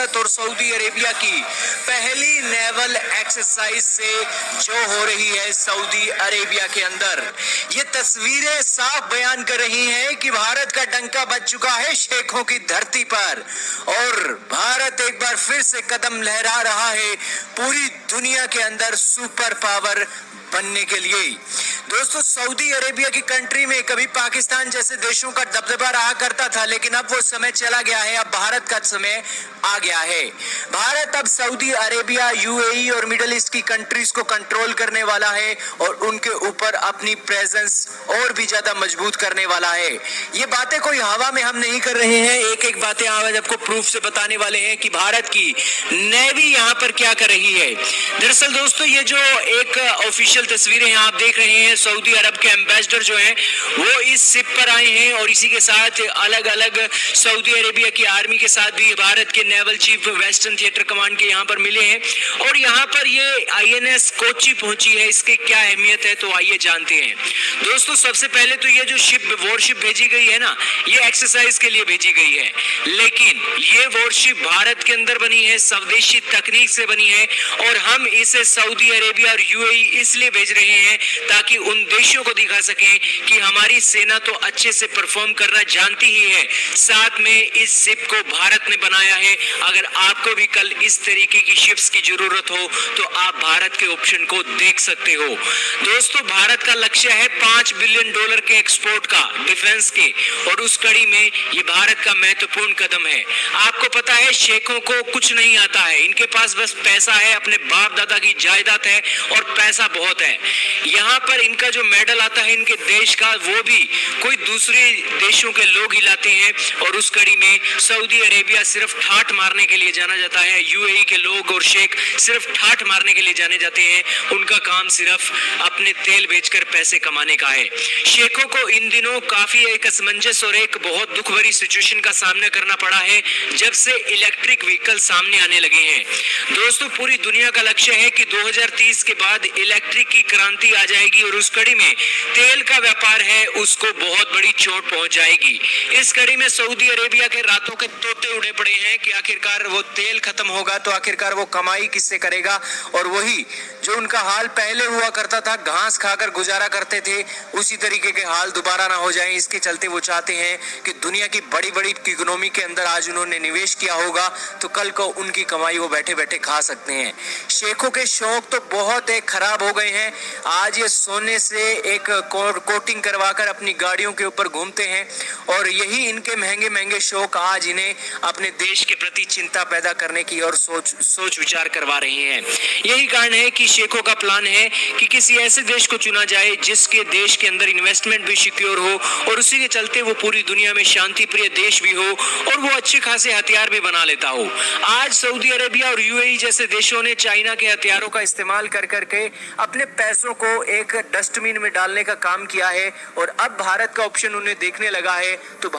भारत और Saudi Arabia की पहली नेवल एक्सरसाइज से जो हो रही है सऊदी अरेबिया के अंदर, ये तस्वीरें साफ बयान कर रही हैं कि भारत का डंका बज चुका है शेखों की धरती पर और भारत एक बार फिर से कदम लहरा रहा है पूरी दुनिया के अंदर सुपर पावर बनने के लिए। दोस्तों, सऊदी अरेबिया की कंट्री में कभी पाकिस्तान जैसे देशों का दबदबा रहा करता था, लेकिन अब वो समय चला गया है, अब भारत का समय आ गया है। भारत अब सऊदी अरेबिया, यूएई और मिडिल ईस्ट की कंट्रीज को कंट्रोल करने वाला है और उनके ऊपर अपनी प्रेजेंस और भी ज्यादा मजबूत करने वाला है। ये बातें कोई हवा में हम नहीं कर रहे हैं, एक एक बातें आज आपको प्रूफ से बताने वाले हैं कि भारत की नेवी यहाँ पर क्या कर रही है। दरअसल दोस्तों, ये जो एक ऑफिशियल तस्वीरें आप देख रहे हैं, सऊदी अरब के एम्बेसडर जो हैं वो इस शिप पर आए हैं और इसी के साथ अलग अलग सऊदी अरेबिया की आर्मी के साथ भी भारत के naval chief western theatre command के यहाँ पर मिले हैं और यहाँ पर ये आईएनएस कोची पहुंची है। इसकी क्या अहमियत है तो आइए जानते हैं। दोस्तों, सबसे पहले तो ये जो शिप वॉरशिप भेजी गई है ना, ये एक्सरसाइज के लिए भेजी गई है, लेकिन ये वॉरशिप भारत के अंदर बनी है, स्वदेशी तकनीक से बनी है और हम इसे सऊदी अरेबिया और यूएई इसलिए भेज रहे हैं ताकि उन देशों को दिखा सकें कि हमारी सेना तो अच्छे से परफॉर्म करना जानती ही है, साथ में इस शिप को भारत ने बनाया है। अगर आपको भी कल इस तरीके की शिप्स की जरूरत हो तो आप भारत के ऑप्शन को देख सकते हो। दोस्तों, भारत का लक्ष्य है $5 बिलियन के एक्सपोर्ट का डिफेंस के और उस कड़ी में ये भारत का महत्वपूर्ण कदम है। आपको पता है शेखों को कुछ नहीं आता है, इनके पास बस पैसा है, अपने बाप दादा की जायदाद है और पैसा बहुत है। यहाँ पर इनका जो मेडल आता है इनके देश का, वो भी कोई दूसरे देशों के लोग ही लाते हैं और उस कड़ी में सऊदी अरेबिया सिर्फ ठाठ मारने के लिए जाना जाता है, यूएई के लोग और शेख सिर्फ ठाठ मारने के लिए जाने जाते हैं। उनका काम सिर्फ अपने तेल बेचकर पैसे कमाने का है। शेखों को इन दिनों काफी एक असमंजस और एक बहुत दुख भरी सिचुएशन का सामना करना पड़ा है जब से इलेक्ट्रिक व्हीकल सामने आने लगे हैं। दोस्तों, पूरी दुनिया का लक्ष्य है कि 2030 के बाद इलेक्ट्रिक की क्रांति आ जाएगी और उस कड़ी में तेल का व्यापार है उसको बहुत बड़ी चोट पहुंच जाएगी। इस कड़ी में सऊदी अरेबिया के रातों के तोते उड़े पड़े हैं कि आखिरकार वो तेल खत्म होगा तो आखिरकार वो कमाई किससे करेगा, और वही जो उनका हाल पहले हुआ करता था, घास खाकर गुजारा करते थे, उसी तरीके के हाल दोबारा ना हो जाए। इसके चलते वो चाहते हैं कि दुनिया की बड़ी बड़ी इकोनॉमी के अंदर आज उन्होंने निवेश किया होगा तो कल को उनकी कमाई वो बैठे बैठे खा सकते हैं। शेखों के शौक तो बहुत खराब हो गए हैं। आज ये सोने से एक कोटिंग करवाकर अपनी गाड़ियों के ऊपर घूमते हैं और यही इनके महंगे महंगे शौक आज इन्हें अपने देश के प्रति चिंता पैदा करने की और सोच विचार करवा रहे हैं। यही कारण है कि शेखों का प्लान है कि किसी ऐसे देश को चुना जाए जिसके देश के अंदर इन्वेस्टमेंट भी सिक्योर हो और उसी के चलते वो पूरी दुनिया में शांति प्रिय देश भी हो और वो अच्छे खासे हथियार भी बना लेता हो। आज सऊदी अरेबिया और यूएई जैसे देशों ने चाइना के हथियारों का इस्तेमाल कर करके अपने पैसों को एक डस्टबिन में डालने का काम किया है और अब भारत का ऑप्शन उन्हें देखने लगा है तो